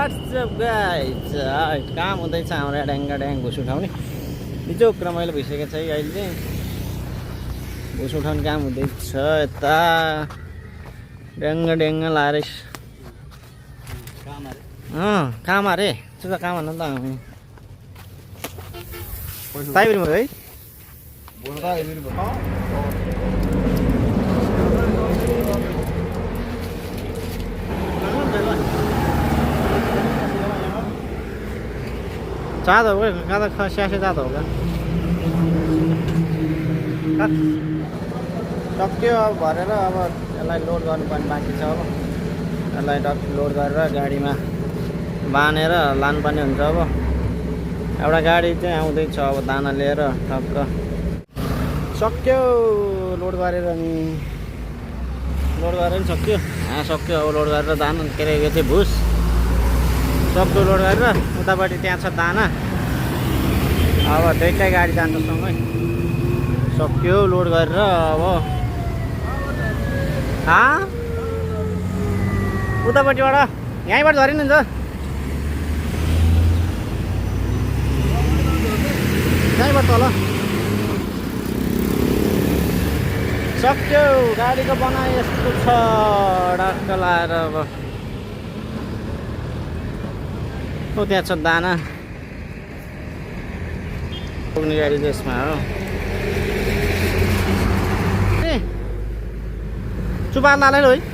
WhatsApp guys काम हुँदैछ हाम्रो ड्याङ्गा ड्याङ भुस उठाउने निजोक रमाइलो भइसकेको छ अहिले चाहिँ भुस उठाउने काम हुँदैछ यता ड्याङ्गा ड्याङ्गा लाएर काम अरे सुधा काम हाल्नु त हामी ताइबिरमा है जाँदा हो कहाँ त स्यासे जाँदा हो क्या सक्यो अब भरेर अब यसलाई लोड गर्नुपर्ने बाँकी छ अब यसलाई लोड गरेर गाडीमा बाँधेर लानुपर्ने हुन्छ अब एउटा गाडी चाहिँ आउँदैछ अब दाना लिएर टक्क सक्यो लोड गरेर नि लोड गरेर नि सक्यो सक्यो अब लोड गरेर दाना के अरे यो चाहिँ भुस सक्दो लोड गरेर उतापट्टि त्यहाँ छ दाना अब दुईटै गाडी जान्छ सँगै सक्यो लोड गरेर अब उतापट्टिबाट यहीँबाट झरिनुहुन्छ यहीँबाट तल सक्यो गाडीको बनाइ यस्तो छ डक्क लाएर अब त्यहाँ छ दाना पुग्ने गाडी चाहिँ यसमा हो चुपार लालै है